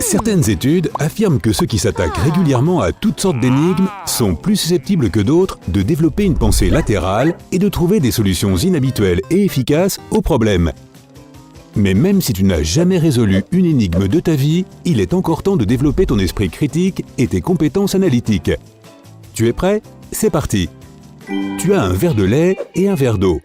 Certaines études affirment que ceux qui s'attaquent régulièrement à toutes sortes d'énigmes sont plus susceptibles que d'autres de développer une pensée latérale et de trouver des solutions inhabituelles et efficaces aux problèmes. Mais même si tu n'as jamais résolu une énigme de ta vie, il est encore temps de développer ton esprit critique et tes compétences analytiques. Tu es prêt? C'est parti! Tu as un verre de lait et un verre d'eau.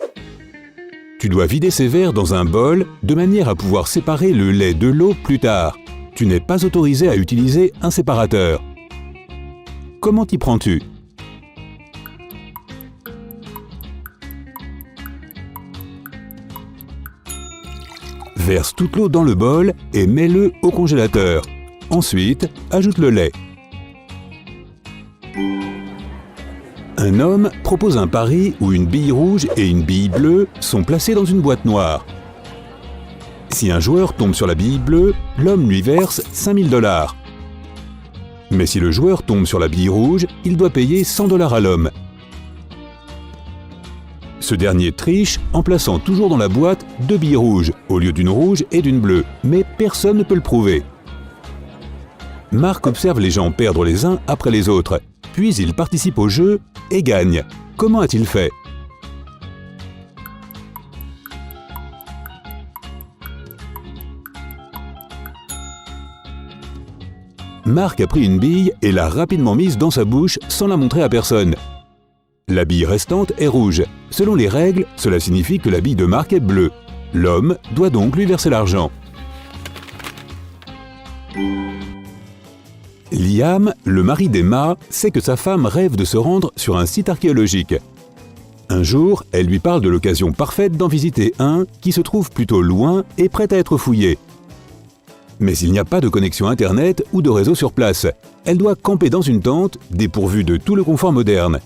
Tu dois vider ces verres dans un bol de manière à pouvoir séparer le lait de l'eau plus tard. Tu n'es pas autorisé à utiliser un séparateur. Comment t'y prends-tu? Verse toute l'eau dans le bol et mets-le au congélateur. Ensuite, ajoute le lait. Un homme propose un pari où une bille rouge et une bille bleue sont placées dans une boîte noire. Si un joueur tombe sur la bille bleue, l'homme lui verse 5 000 $. Mais si le joueur tombe sur la bille rouge, il doit payer 100 $ à l'homme. Ce dernier triche en plaçant toujours dans la boîte 2 billes rouges au lieu d'une rouge et d'une bleue, mais personne ne peut le prouver. Marc observe les gens perdre les uns après les autres, puis il participe au jeu et gagne. Comment a-t-il fait? Marc a pris une bille et l'a rapidement mise dans sa bouche sans la montrer à personne. La bille restante est rouge. Selon les règles, cela signifie que la bille de Marc est bleue. L'homme doit donc lui verser l'argent. Liam, le mari d'Emma, sait que sa femme rêve de se rendre sur un site archéologique. Un jour, elle lui parle de l'occasion parfaite d'en visiter un qui se trouve plutôt loin et prêt à être fouillé. Mais il n'y a pas de connexion Internet ou de réseau sur place. Elle doit camper dans une tente, dépourvue de tout le confort moderne.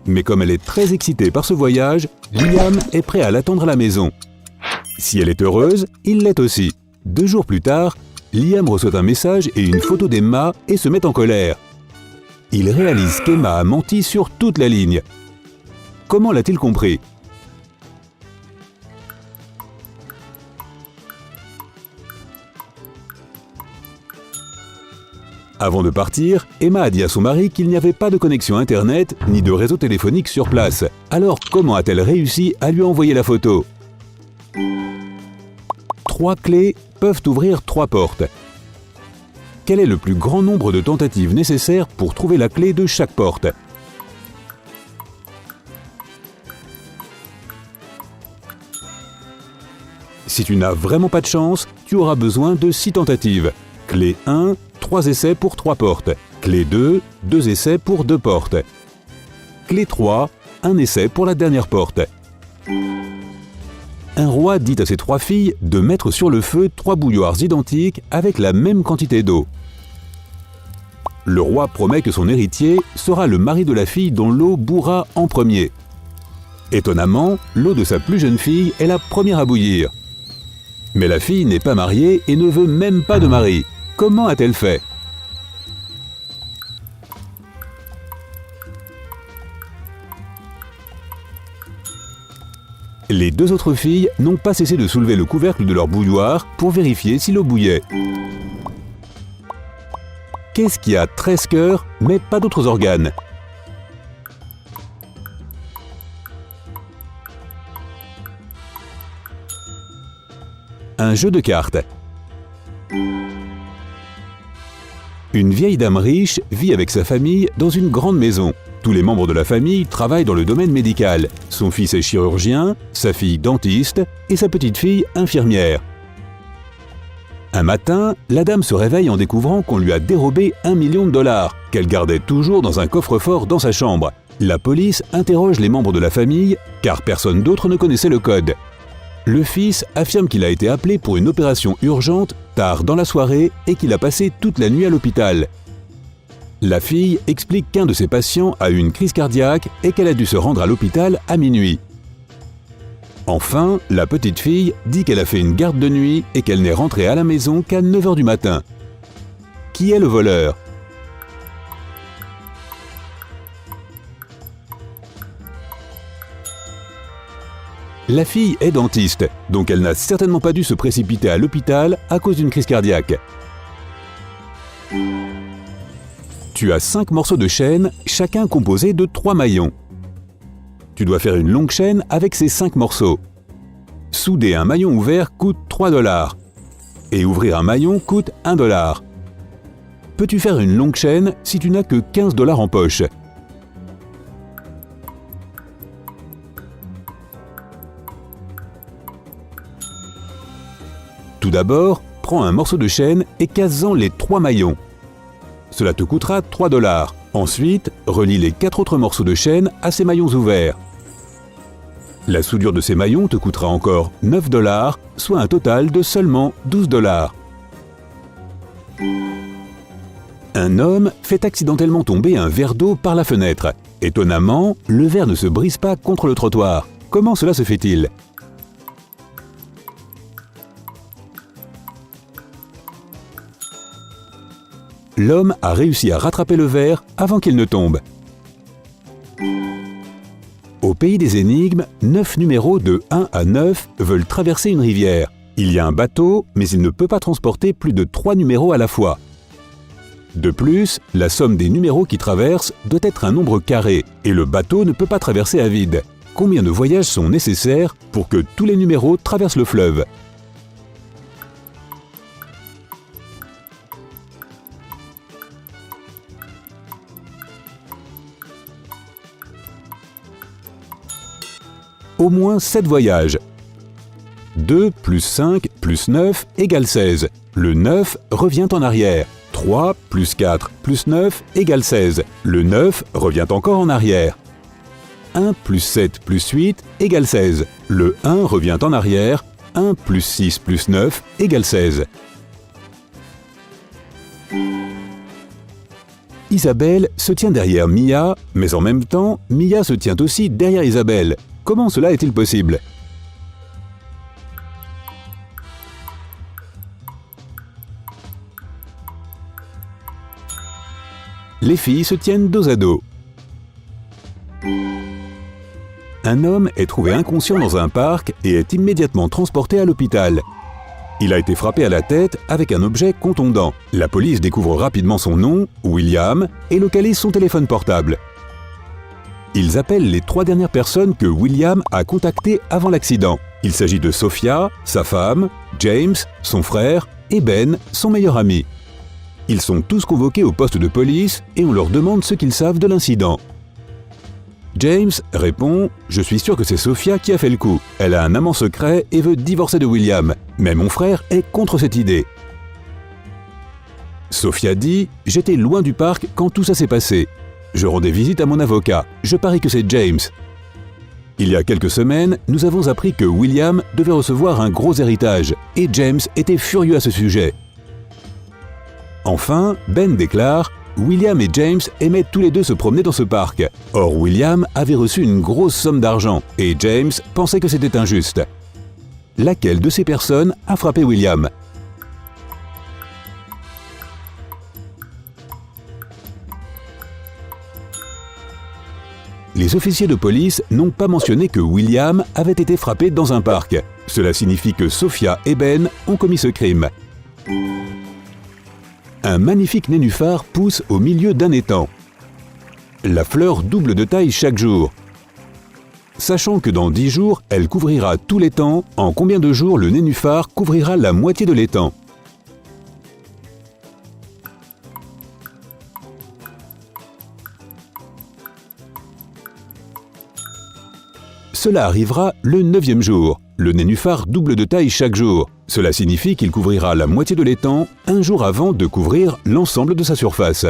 Mais comme elle est très excitée par ce voyage, Liam est prêt à l'attendre à la maison. Si elle est heureuse, il l'est aussi. 2 jours plus tard, Liam reçoit un message et une photo d'Emma et se met en colère. Il réalise qu'Emma a menti sur toute la ligne. Comment l'a-t-il compris? Avant de partir, Emma a dit à son mari qu'il n'y avait pas de connexion Internet ni de réseau téléphonique sur place. Alors comment a-t-elle réussi à lui envoyer la photo? 3 clés peuvent ouvrir 3 portes. Quel est le plus grand nombre de tentatives nécessaires pour trouver la clé de chaque porte? Si tu n'as vraiment pas de chance, tu auras besoin de 6 tentatives. Clé 1, 3 essais pour 3 portes. Clé 2, 2 essais pour 2 portes. Clé 3, 1 essai pour la dernière porte. Un roi dit à ses 3 filles de mettre sur le feu 3 bouilloires identiques avec la même quantité d'eau. Le roi promet que son héritier sera le mari de la fille dont l'eau bourra en premier. Étonnamment, l'eau de sa plus jeune fille est la première à bouillir. Mais la fille n'est pas mariée et ne veut même pas de mari. Comment a-t-elle fait? Les 2 autres filles n'ont pas cessé de soulever le couvercle de leur bouilloire pour vérifier si l'eau bouillait. Qu'est-ce qui a 13 cœurs mais pas d'autres organes? Un jeu de cartes. Une vieille dame riche vit avec sa famille dans une grande maison. Tous les membres de la famille travaillent dans le domaine médical. Son fils est chirurgien, sa fille dentiste et sa petite fille infirmière. Un matin, la dame se réveille en découvrant qu'on lui a dérobé 1 million de $, qu'elle gardait toujours dans un coffre-fort dans sa chambre. La police interroge les membres de la famille, car personne d'autre ne connaissait le code. Le fils affirme qu'il a été appelé pour une opération urgente tard dans la soirée et qu'il a passé toute la nuit à l'hôpital. La fille explique qu'un de ses patients a eu une crise cardiaque et qu'elle a dû se rendre à l'hôpital à minuit. Enfin, la petite fille dit qu'elle a fait une garde de nuit et qu'elle n'est rentrée à la maison qu'à 9 h du matin. Qui est le voleur? La fille est dentiste, donc elle n'a certainement pas dû se précipiter à l'hôpital à cause d'une crise cardiaque. Tu as 5 morceaux de chaîne, chacun composé de 3 maillons. Tu dois faire une longue chaîne avec ces 5 morceaux. Souder un maillon ouvert coûte 3 $ et ouvrir un maillon coûte 1 $. Peux-tu faire une longue chaîne si tu n'as que 15 $ en poche? Tout d'abord, prends un morceau de chaîne et casse-en les 3 maillons. Cela te coûtera 3 $. Ensuite, relie les 4 autres morceaux de chaîne à ces maillons ouverts. La soudure de ces maillons te coûtera encore 9 $, soit un total de seulement 12 $. Un homme fait accidentellement tomber un verre d'eau par la fenêtre. Étonnamment, le verre ne se brise pas contre le trottoir. Comment cela se fait-il? L'homme a réussi à rattraper le verre avant qu'il ne tombe. Au pays des énigmes, 9 numéros de 1 à 9 veulent traverser une rivière. Il y a un bateau, mais il ne peut pas transporter plus de 3 numéros à la fois. De plus, la somme des numéros qui traversent doit être un nombre carré, et le bateau ne peut pas traverser à vide. Combien de voyages sont nécessaires pour que tous les numéros traversent le fleuve? Au moins 7 voyages. 2 plus 5 plus 9 égale 16. Le 9 revient en arrière. 3 plus 4 plus 9 égale 16. Le 9 revient encore en arrière. 1 plus 7 plus 8 égale 16. Le 1 revient en arrière. 1 plus 6 plus 9 égale 16. Isabelle se tient derrière Mia, mais en même temps, Mia se tient aussi derrière Isabelle. Comment cela est-il possible? Les filles se tiennent dos à dos. Un homme est trouvé inconscient dans un parc et est immédiatement transporté à l'hôpital. Il a été frappé à la tête avec un objet contondant. La police découvre rapidement son nom, William, et localise son téléphone portable. Ils appellent les 3 dernières personnes que William a contactées avant l'accident. Il s'agit de Sophia, sa femme, James, son frère, et Ben, son meilleur ami. Ils sont tous convoqués au poste de police et on leur demande ce qu'ils savent de l'incident. James répond « Je suis sûr que c'est Sophia qui a fait le coup. Elle a un amant secret et veut divorcer de William. Mais mon frère est contre cette idée. » Sophia dit « J'étais loin du parc quand tout ça s'est passé. Je rendais visite à mon avocat. Je parie que c'est James. » Il y a quelques semaines, nous avons appris que William devait recevoir un gros héritage et James était furieux à ce sujet. Enfin, Ben déclare « William et James aimaient tous les deux se promener dans ce parc. Or, William avait reçu une grosse somme d'argent et James pensait que c'était injuste. » Laquelle de ces personnes a frappé William? Les officiers de police n'ont pas mentionné que William avait été frappé dans un parc. Cela signifie que Sophia et Ben ont commis ce crime. Un magnifique nénuphar pousse au milieu d'un étang. La fleur double de taille chaque jour. Sachant que dans 10 jours, elle couvrira tout l'étang, en combien de jours le nénuphar couvrira la moitié de l'étang? Cela arrivera le 9e jour. Le nénuphar double de taille chaque jour. Cela signifie qu'il couvrira la moitié de l'étang un jour avant de couvrir l'ensemble de sa surface.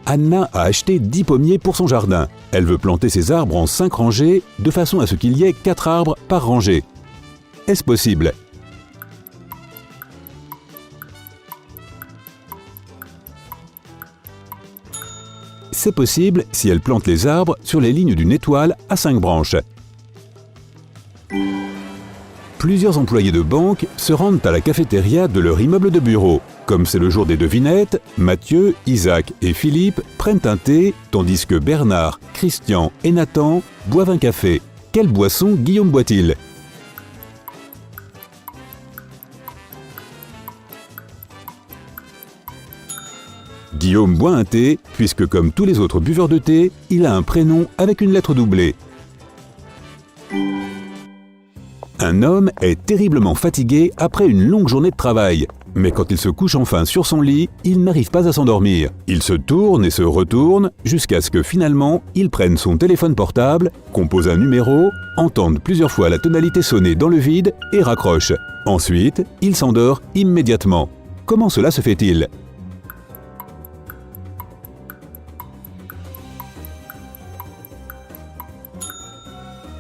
Anna a acheté 10 pommiers pour son jardin. Elle veut planter ses arbres en 5 rangées, de façon à ce qu'il y ait 4 arbres par rangée. Est-ce possible? C'est possible si elle plante les arbres sur les lignes d'une étoile à 5 branches. Plusieurs employés de banque se rendent à la cafétéria de leur immeuble de bureau. Comme c'est le jour des devinettes, Mathieu, Isaac et Philippe prennent un thé, tandis que Bernard, Christian et Nathan boivent un café. Quelle boisson Guillaume boit-il? Guillaume boit un thé, puisque comme tous les autres buveurs de thé, il a un prénom avec une lettre doublée. Un homme est terriblement fatigué après une longue journée de travail. Mais quand il se couche enfin sur son lit, il n'arrive pas à s'endormir. Il se tourne et se retourne jusqu'à ce que finalement, il prenne son téléphone portable, compose un numéro, entende plusieurs fois la tonalité sonner dans le vide et raccroche. Ensuite, il s'endort immédiatement. Comment cela se fait-il ?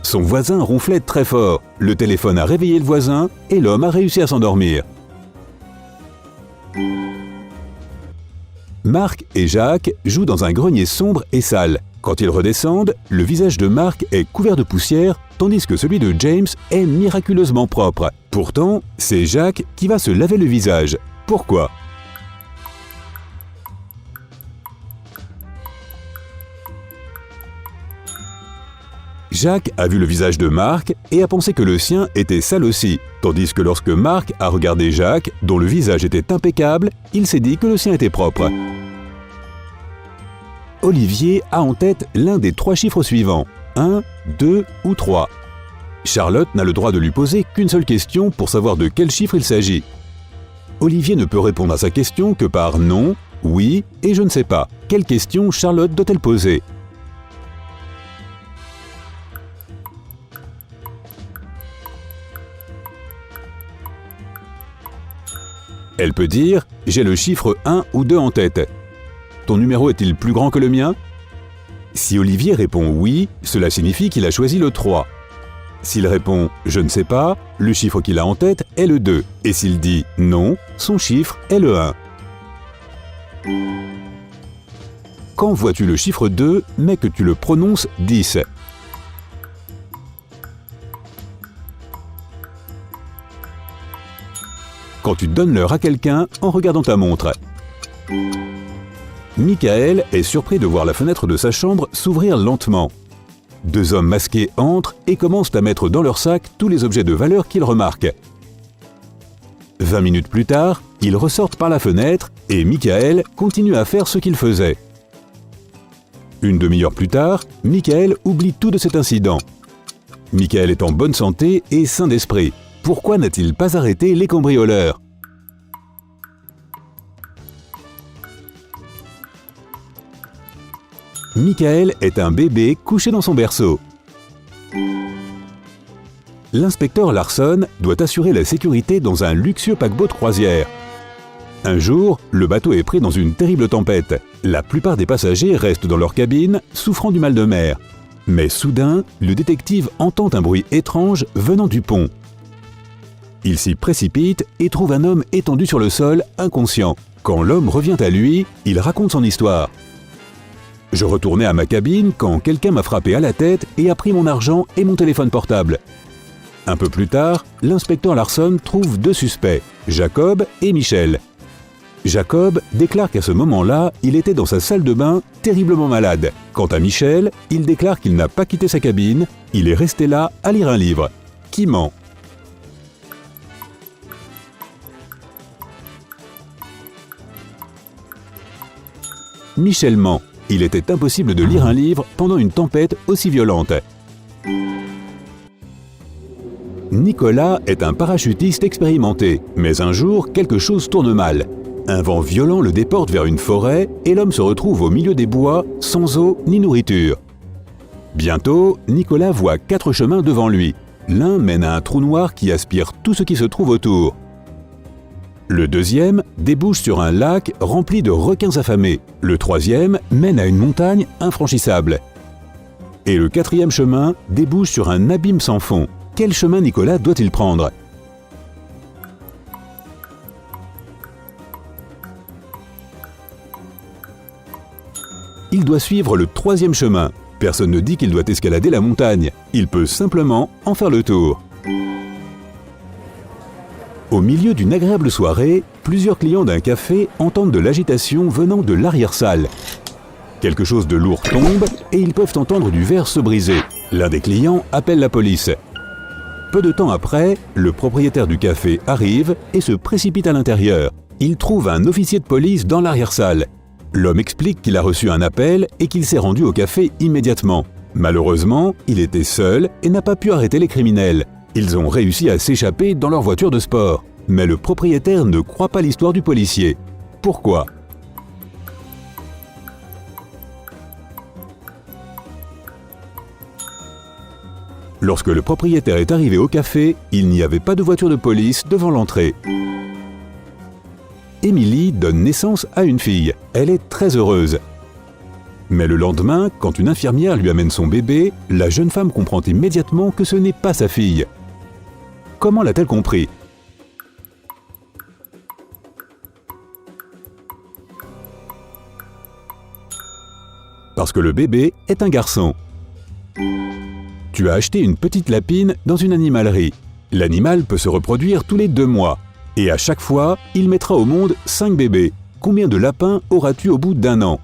Son voisin ronflait très fort. Le téléphone a réveillé le voisin et l'homme a réussi à s'endormir. Marc et Jacques jouent dans un grenier sombre et sale. Quand ils redescendent, le visage de Marc est couvert de poussière, tandis que celui de James est miraculeusement propre. Pourtant, c'est Jacques qui va se laver le visage. Pourquoi ? Jacques a vu le visage de Marc et a pensé que le sien était sale aussi, tandis que lorsque Marc a regardé Jacques, dont le visage était impeccable, il s'est dit que le sien était propre. Olivier a en tête l'un des 3 chiffres suivants, 1, 2 ou 3. Charlotte n'a le droit de lui poser qu'une seule question pour savoir de quel chiffre il s'agit. Olivier ne peut répondre à sa question que par non, oui et je ne sais pas. Quelle question Charlotte doit-elle poser ? Elle peut dire « J'ai le chiffre 1 ou 2 en tête. Ton numéro est-il plus grand que le mien ?» Si Olivier répond « oui », cela signifie qu'il a choisi le 3. S'il répond « je ne sais pas », le chiffre qu'il a en tête est le 2. Et s'il dit « non », son chiffre est le 1. Quand vois-tu le chiffre 2 mais que tu le prononces 10 ? Quand tu donnes l'heure à quelqu'un en regardant ta montre. Michael est surpris de voir la fenêtre de sa chambre s'ouvrir lentement. 2 hommes masqués entrent et commencent à mettre dans leur sac tous les objets de valeur qu'ils remarquent. 20 minutes plus tard, ils ressortent par la fenêtre et Michael continue à faire ce qu'il faisait. Une demi-heure plus tard, Michael oublie tout de cet incident. Michael est en bonne santé et sain d'esprit. Pourquoi n'a-t-il pas arrêté les cambrioleurs ? Michael est un bébé couché dans son berceau. L'inspecteur Larson doit assurer la sécurité dans un luxueux paquebot de croisière. Un jour, le bateau est pris dans une terrible tempête. La plupart des passagers restent dans leur cabine, souffrant du mal de mer. Mais soudain, le détective entend un bruit étrange venant du pont. Il s'y précipite et trouve un homme étendu sur le sol, inconscient. Quand l'homme revient à lui, il raconte son histoire. « Je retournais à ma cabine quand quelqu'un m'a frappé à la tête et a pris mon argent et mon téléphone portable. » Un peu plus tard, l'inspecteur Larson trouve 2 suspects, Jacob et Michel. Jacob déclare qu'à ce moment-là, il était dans sa salle de bain, terriblement malade. Quant à Michel, il déclare qu'il n'a pas quitté sa cabine, il est resté là à lire un livre. Qui ment ? Michel ment. Il était impossible de lire un livre pendant une tempête aussi violente. Nicolas est un parachutiste expérimenté, mais un jour, quelque chose tourne mal. Un vent violent le déporte vers une forêt et l'homme se retrouve au milieu des bois, sans eau ni nourriture. Bientôt, Nicolas voit 4 chemins devant lui. L'un mène à un trou noir qui aspire tout ce qui se trouve autour. Le deuxième débouche sur un lac rempli de requins affamés. Le troisième mène à une montagne infranchissable. Et le 4e chemin débouche sur un abîme sans fond. Quel chemin Nicolas doit-il prendre ? Il doit suivre le 3e chemin. Personne ne dit qu'il doit escalader la montagne. Il peut simplement en faire le tour. Au milieu d'une agréable soirée, plusieurs clients d'un café entendent de l'agitation venant de l'arrière-salle. Quelque chose de lourd tombe et ils peuvent entendre du verre se briser. L'un des clients appelle la police. Peu de temps après, le propriétaire du café arrive et se précipite à l'intérieur. Il trouve un officier de police dans l'arrière-salle. L'homme explique qu'il a reçu un appel et qu'il s'est rendu au café immédiatement. Malheureusement, il était seul et n'a pas pu arrêter les criminels. Ils ont réussi à s'échapper dans leur voiture de sport. Mais le propriétaire ne croit pas l'histoire du policier. Pourquoi ? Lorsque le propriétaire est arrivé au café, il n'y avait pas de voiture de police devant l'entrée. Émilie donne naissance à une fille. Elle est très heureuse. Mais le lendemain, quand une infirmière lui amène son bébé, la jeune femme comprend immédiatement que ce n'est pas sa fille. Comment l'a-t-elle compris ? Parce que le bébé est un garçon. Tu as acheté une petite lapine dans une animalerie. L'animal peut se reproduire tous les 2 mois. Et à chaque fois, il mettra au monde 5 bébés. Combien de lapins auras-tu au bout d'1 an ?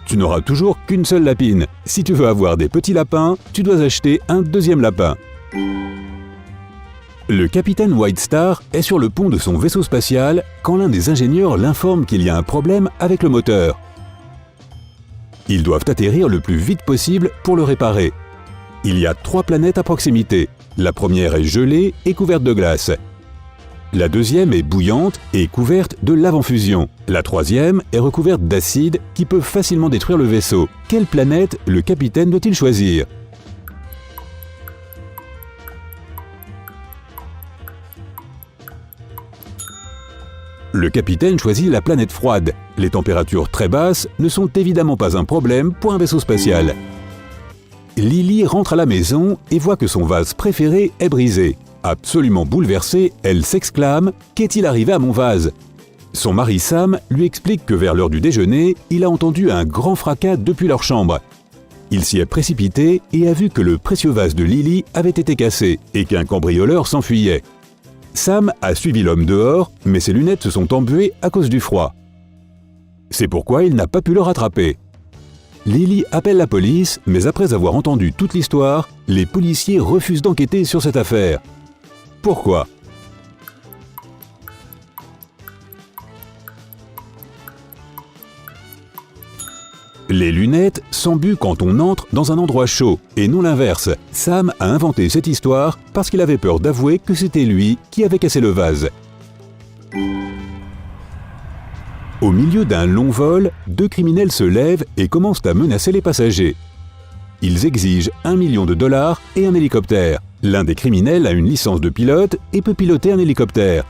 Tu n'auras toujours qu'une seule lapine. Si tu veux avoir des petits lapins, tu dois acheter un 2e lapin. Le capitaine White Star est sur le pont de son vaisseau spatial quand l'un des ingénieurs l'informe qu'il y a un problème avec le moteur. Ils doivent atterrir le plus vite possible pour le réparer. Il y a 3 planètes à proximité. La première est gelée et couverte de glace. La deuxième est bouillante et couverte de lave en fusion. La troisième est recouverte d'acide qui peut facilement détruire le vaisseau. Quelle planète le capitaine doit-il choisir ? Le capitaine choisit la planète froide. Les températures très basses ne sont évidemment pas un problème pour un vaisseau spatial. Lily rentre à la maison et voit que son vase préféré est brisé. Absolument bouleversée, elle s'exclame « Qu'est-il arrivé à mon vase ?» Son mari Sam lui explique que vers l'heure du déjeuner, il a entendu un grand fracas depuis leur chambre. Il s'y est précipité et a vu que le précieux vase de Lily avait été cassé et qu'un cambrioleur s'enfuyait. Sam a suivi l'homme dehors, mais ses lunettes se sont embuées à cause du froid. C'est pourquoi il n'a pas pu le rattraper. Lily appelle la police, mais après avoir entendu toute l'histoire, les policiers refusent d'enquêter sur cette affaire. Pourquoi ? Les lunettes s'embuent quand on entre dans un endroit chaud, et non l'inverse. Sam a inventé cette histoire parce qu'il avait peur d'avouer que c'était lui qui avait cassé le vase. Au milieu d'un long vol, 2 criminels se lèvent et commencent à menacer les passagers. Ils exigent $1 million et un hélicoptère. L'un des criminels a une licence de pilote et peut piloter un hélicoptère.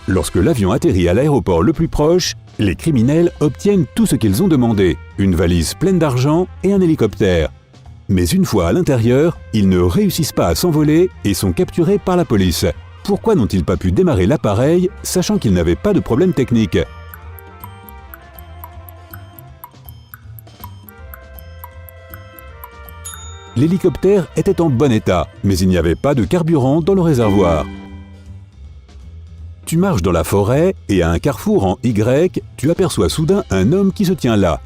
Lorsque l'avion atterrit à l'aéroport le plus proche, les criminels obtiennent tout ce qu'ils ont demandé, une valise pleine d'argent et un hélicoptère. Mais une fois à l'intérieur, ils ne réussissent pas à s'envoler et sont capturés par la police. Pourquoi n'ont-ils pas pu démarrer l'appareil, sachant qu'ils n'avaient pas de problème technique ? L'hélicoptère était en bon état, mais il n'y avait pas de carburant dans le réservoir. Tu marches dans la forêt et à un carrefour en Y, tu aperçois soudain un homme qui se tient là.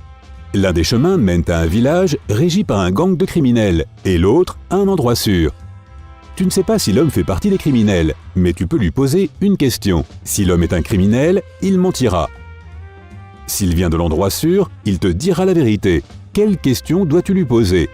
L'un des chemins mène à un village régi par un gang de criminels et l'autre à un endroit sûr. Tu ne sais pas si l'homme fait partie des criminels, mais tu peux lui poser une question. Si l'homme est un criminel, il mentira. S'il vient de l'endroit sûr, il te dira la vérité. Quelle question dois-tu lui poser ?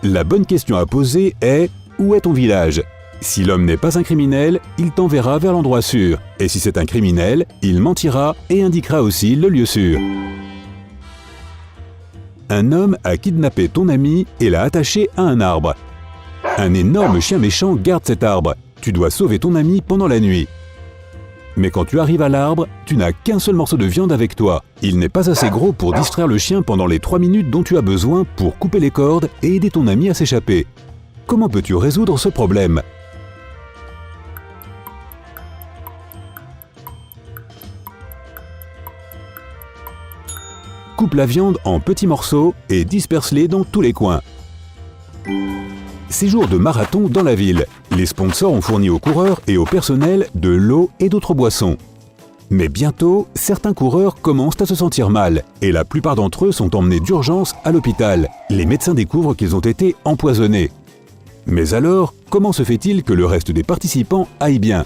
La bonne question à poser est « Où est ton village ?» Si l'homme n'est pas un criminel, il t'enverra vers l'endroit sûr. Et si c'est un criminel, il mentira et indiquera aussi le lieu sûr. Un homme a kidnappé ton ami et l'a attaché à un arbre. Un énorme chien méchant garde cet arbre. Tu dois sauver ton ami pendant la nuit. Mais quand tu arrives à l'arbre, tu n'as qu'un seul morceau de viande avec toi. Il n'est pas assez gros pour distraire le chien pendant les 3 minutes dont tu as besoin pour couper les cordes et aider ton ami à s'échapper. Comment peux-tu résoudre ce problème ? Coupe la viande en petits morceaux et disperse-les dans tous les coins. Séjour de marathon dans la ville. Les sponsors ont fourni aux coureurs et au personnel de l'eau et d'autres boissons. Mais bientôt, certains coureurs commencent à se sentir mal et la plupart d'entre eux sont emmenés d'urgence à l'hôpital. Les médecins découvrent qu'ils ont été empoisonnés. Mais alors, comment se fait-il que le reste des participants aille bien ?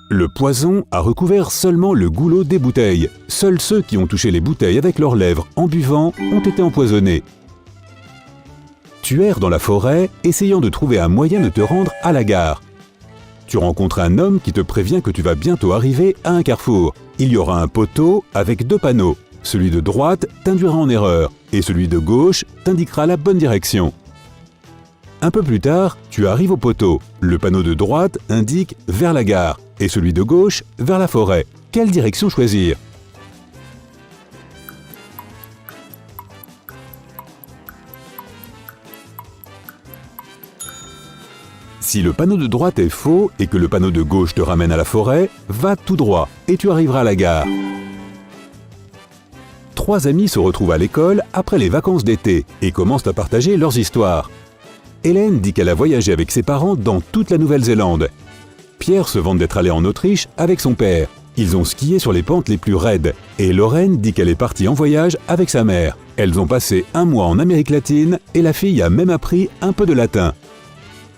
Le poison a recouvert seulement le goulot des bouteilles. Seuls ceux qui ont touché les bouteilles avec leurs lèvres en buvant ont été empoisonnés. Tu erres dans la forêt, essayant de trouver un moyen de te rendre à la gare. Tu rencontres un homme qui te prévient que tu vas bientôt arriver à un carrefour. Il y aura un poteau avec 2 panneaux. Celui de droite t'induira en erreur et celui de gauche t'indiquera la bonne direction. Un peu plus tard, tu arrives au poteau. Le panneau de droite indique vers la gare et celui de gauche vers la forêt. Quelle direction choisir ? Si le panneau de droite est faux et que le panneau de gauche te ramène à la forêt, va tout droit et tu arriveras à la gare. 3 amis se retrouvent à l'école après les vacances d'été et commencent à partager leurs histoires. Hélène dit qu'elle a voyagé avec ses parents dans toute la Nouvelle-Zélande. Pierre se vante d'être allé en Autriche avec son père. Ils ont skié sur les pentes les plus raides. Et Lorraine dit qu'elle est partie en voyage avec sa mère. Elles ont passé 1 mois en Amérique latine et la fille a même appris un peu de latin.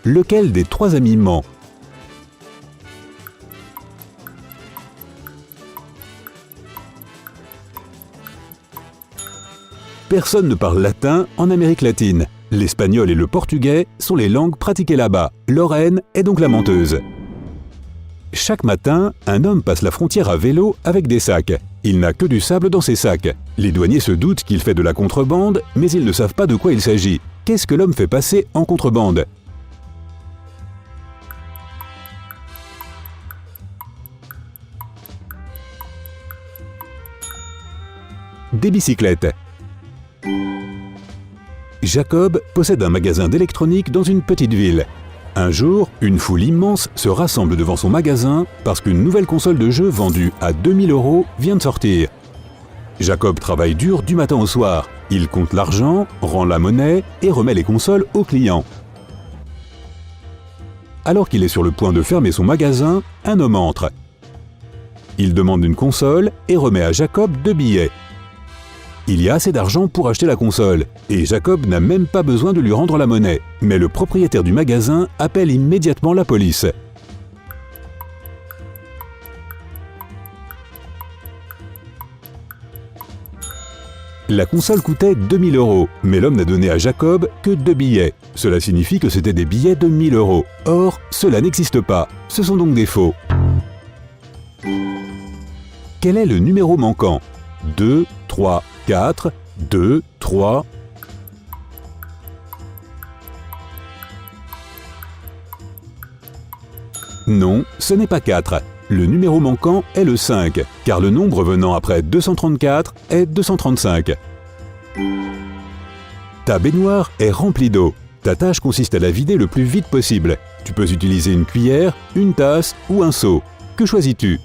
Lequel des 3 amis ment ? Personne ne parle latin en Amérique latine. L'espagnol et le portugais sont les langues pratiquées là-bas. Lorraine est donc la menteuse. Chaque matin, un homme passe la frontière à vélo avec des sacs. Il n'a que du sable dans ses sacs. Les douaniers se doutent qu'il fait de la contrebande, mais ils ne savent pas de quoi il s'agit. Qu'est-ce que l'homme fait passer en contrebande ? Des bicyclettes. Jacob possède un magasin d'électronique dans une petite ville. Un jour, une foule immense se rassemble devant son magasin parce qu'une nouvelle console de jeu vendue à 2000 € vient de sortir. Jacob travaille dur du matin au soir. Il compte l'argent, rend la monnaie et remet les consoles aux clients. Alors qu'il est sur le point de fermer son magasin, un homme entre. Il demande une console et remet à Jacob 2 billets. Il y a assez d'argent pour acheter la console, et Jacob n'a même pas besoin de lui rendre la monnaie. Mais le propriétaire du magasin appelle immédiatement la police. La console coûtait 2000 €, mais l'homme n'a donné à Jacob que 2 billets. Cela signifie que c'était des billets de 1000 €. Or, cela n'existe pas. Ce sont donc des faux. Quel est le numéro manquant ? 2, 3, 4, 2, 3... Non, ce n'est pas 4. Le numéro manquant est le 5, car le nombre venant après 234 est 235. Ta baignoire est remplie d'eau. Ta tâche consiste à la vider le plus vite possible. Tu peux utiliser une cuillère, une tasse ou un seau. Que choisis-tu ?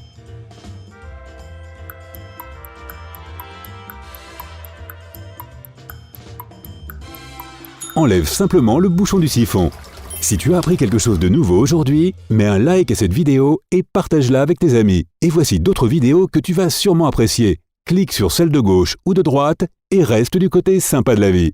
Enlève simplement le bouchon du siphon. Si tu as appris quelque chose de nouveau aujourd'hui, mets un like à cette vidéo et partage-la avec tes amis. Et voici d'autres vidéos que tu vas sûrement apprécier. Clique sur celle de gauche ou de droite et reste du côté sympa de la vie.